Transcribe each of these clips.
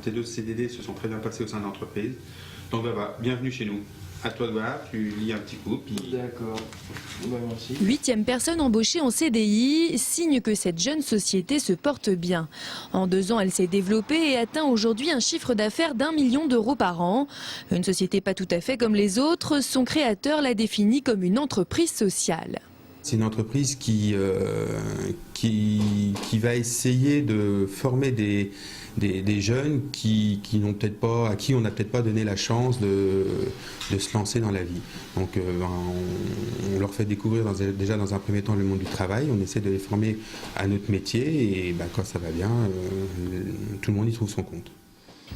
Tes 2 CDD se sont très bien passés au sein de l'entreprise. Donc voilà, bienvenue chez nous. À toi de voir, tu lis un petit coup. Puis... D'accord. Bah, merci. 8e personne embauchée en CDI, signe que cette jeune société se porte bien. En 2 ans, elle s'est développée et atteint aujourd'hui un chiffre d'affaires d'1 million d'euros par an. Une société pas tout à fait comme les autres, son créateur l'a définie comme une entreprise sociale. C'est une entreprise qui va essayer de former des jeunes n'ont peut-être pas, à qui on n'a peut-être pas donné la chance de se lancer dans la vie. Donc on leur fait découvrir déjà dans un premier temps le monde du travail, on essaie de les former à notre métier et quand ça va bien, tout le monde y trouve son compte.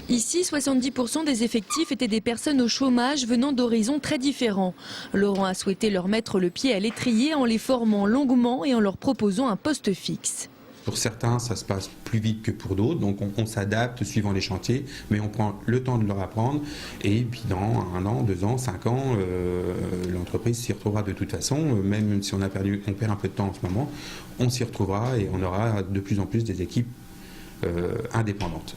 Ici, 70% des effectifs étaient des personnes au chômage venant d'horizons très différents. Laurent a souhaité leur mettre le pied à l'étrier en les formant longuement et en leur proposant un poste fixe. Pour certains, ça se passe plus vite que pour d'autres, donc on s'adapte suivant les chantiers, mais on prend le temps de leur apprendre et puis dans 1 an, 2 ans, 5 ans, l'entreprise s'y retrouvera de toute façon, même si on perd un peu de temps en ce moment, on s'y retrouvera et on aura de plus en plus des équipes indépendantes.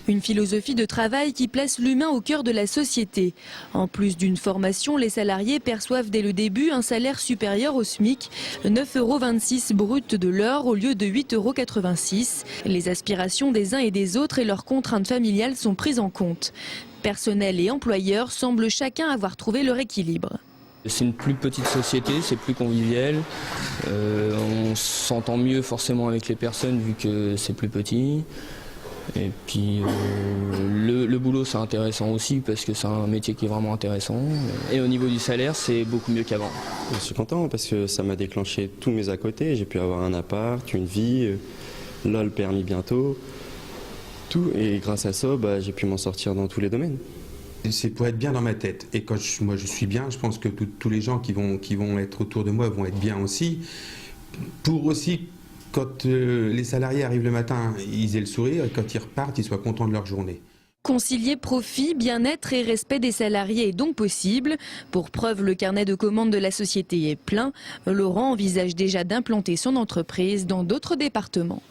Une philosophie de travail qui place l'humain au cœur de la société. En plus d'une formation, les salariés perçoivent dès le début un salaire supérieur au SMIC, 9,26 € brut de l'heure au lieu de 8,86 €. Les aspirations des uns et des autres et leurs contraintes familiales sont prises en compte. Personnel et employeurs semblent chacun avoir trouvé leur équilibre. C'est une plus petite société, c'est plus convivial. On s'entend mieux forcément avec les personnes vu que c'est plus petit. Et puis le boulot c'est intéressant aussi parce que c'est un métier qui est vraiment intéressant. Et au niveau du salaire c'est beaucoup mieux qu'avant. Je suis content parce que ça m'a déclenché tous mes à côté. J'ai pu avoir un appart, une vie, là le permis bientôt, tout. Et grâce à ça j'ai pu m'en sortir dans tous les domaines. C'est pour être bien dans ma tête. Et quand moi je suis bien, je pense que tous les gens qui vont être autour de moi vont être bien aussi. Pour aussi quand les salariés arrivent le matin, ils aient le sourire et quand ils repartent, ils soient contents de leur journée. Concilier profit, bien-être et respect des salariés est donc possible. Pour preuve, le carnet de commandes de la société est plein. Laurent envisage déjà d'implanter son entreprise dans d'autres départements.